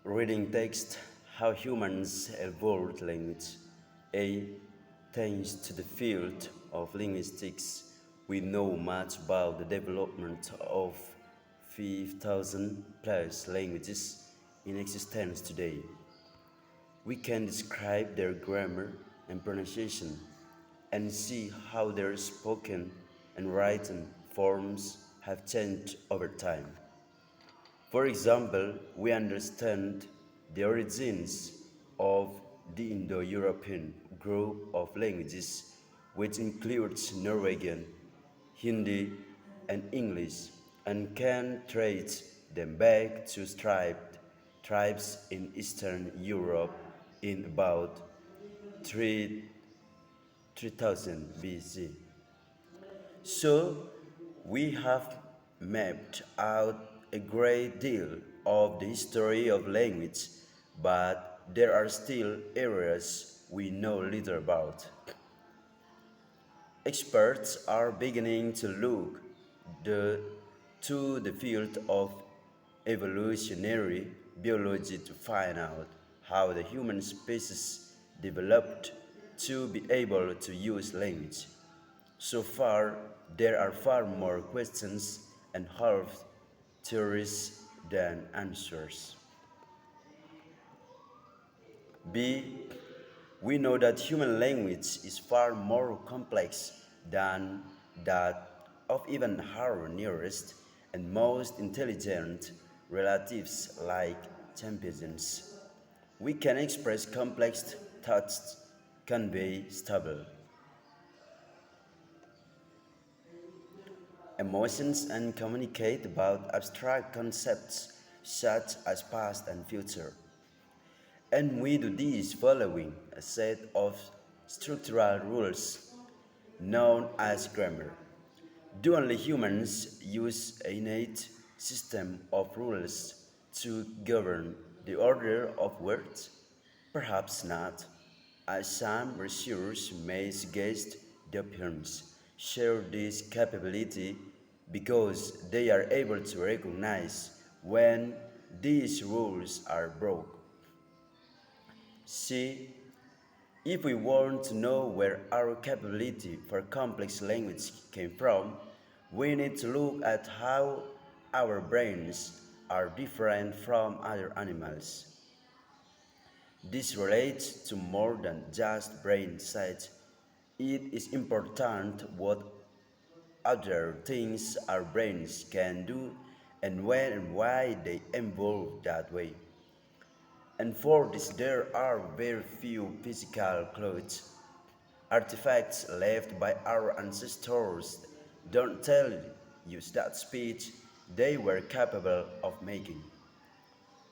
Reading text How Humans Evolved Language. A. Thanks to the field of linguistics, we know much about the development of 5,000 plus languages in existence today. We can describe their grammar and pronunciation and see how their spoken and written forms have changed over time. For example, we understand the origins of the Indo-European group of languages, which includes Norwegian, Hindi, and English, and can trace them back to tribes in Eastern Europe in about 3 3000 BC. So, we have mapped out a great deal of the history of language, but there are still areas we know little about. Experts are beginning to look the, to the field of evolutionary biology to find out how the human species developed to be able to use language. So far, there are far more questions and half theories than answers. B. We know that human language is far more complex than that of even our nearest and most intelligent relatives like chimpanzees. We can express complex thoughts, convey stable emotions, and communicate about abstract concepts such as past and future. And we do this following a set of structural rules known as grammar. Do only humans use an innate system of rules to govern the order of words? Perhaps not, as some researchers may suggest the humans share this capability because they are able to recognize when these rules are broken. See, if we want to know where our capability for complex language came from, we need to look at how our brains are different from other animals. This relates to more than just brain size. It is important what other things our brains can do and when and why they evolve that way. And for this, there are very few physical clues. Artifacts left by our ancestors don't tell you that speech they were capable of making.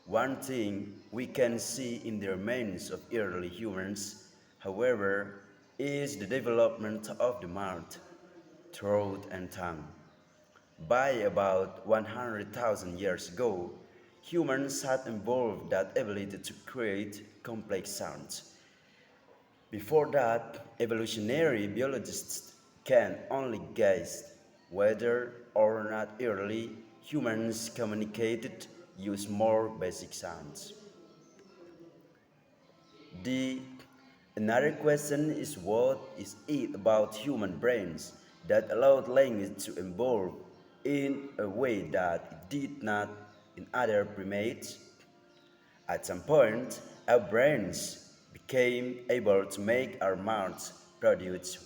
One thing we can see in the remains of early humans, however, is the development of the mouth, throat, and tongue. By about 100,000 years ago, humans had evolved that ability to create complex sounds. Before that, evolutionary biologists can only guess whether or not early humans communicated using more basic sounds. The another question is what is it about human brains that allowed language to evolve in a way that it did not in other primates? At some point, our brains became able to make our mouths produce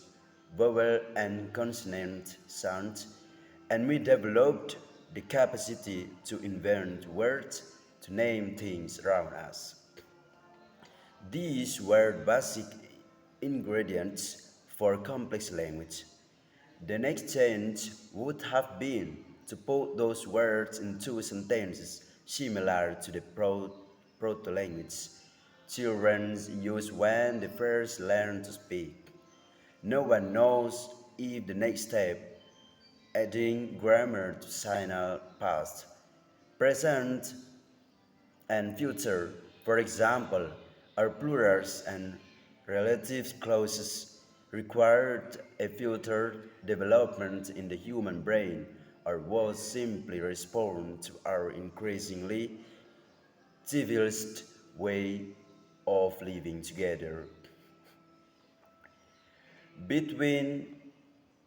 vowel and consonant sounds, and we developed the capacity to invent words to name things around us. These were basic ingredients for complex language. The next change would have been to put those words into sentences similar to the proto-language children use when they first learn to speak. No one knows if the next step, adding grammar to signal past, present, and future, for example, are plurals and relative clauses, required a future development in the human brain or was simply respond to our increasingly civilized way of living together. Between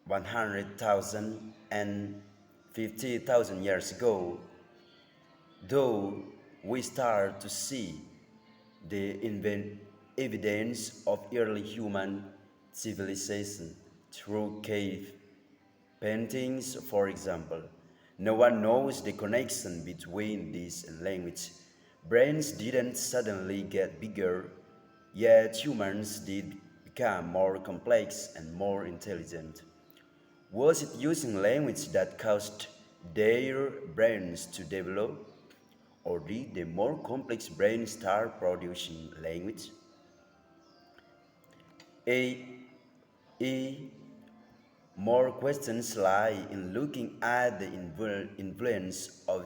100,000 and 50,000 years ago, though we start to see the evidence of early human civilization through cave paintings, for example, no one knows the connection between these and language. Brains didn't suddenly get bigger, yet humans did become more complex and more intelligent. Was it using language that caused their brains to develop? Or did the more complex brain start producing language? A. E. More questions lie in looking at the influence of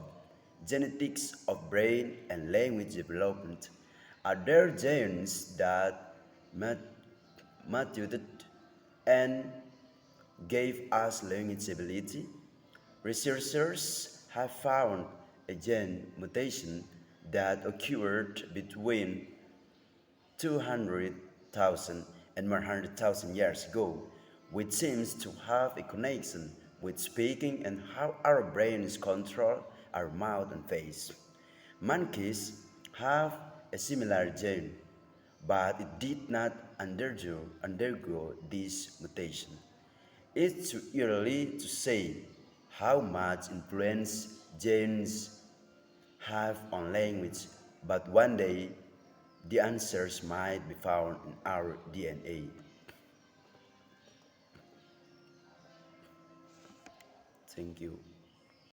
genetics of brain and language development. Are there genes that mutated and gave us language ability? Researchers have found a gene mutation that occurred between 200,000 and 100,000 years ago, which seems to have a connection with speaking and how our brains control our mouth and face. Monkeys have a similar gene, but it did not undergo this mutation. It's too early to say how much influence genes have on language, but one day the answers might be found in our DNA. Thank you.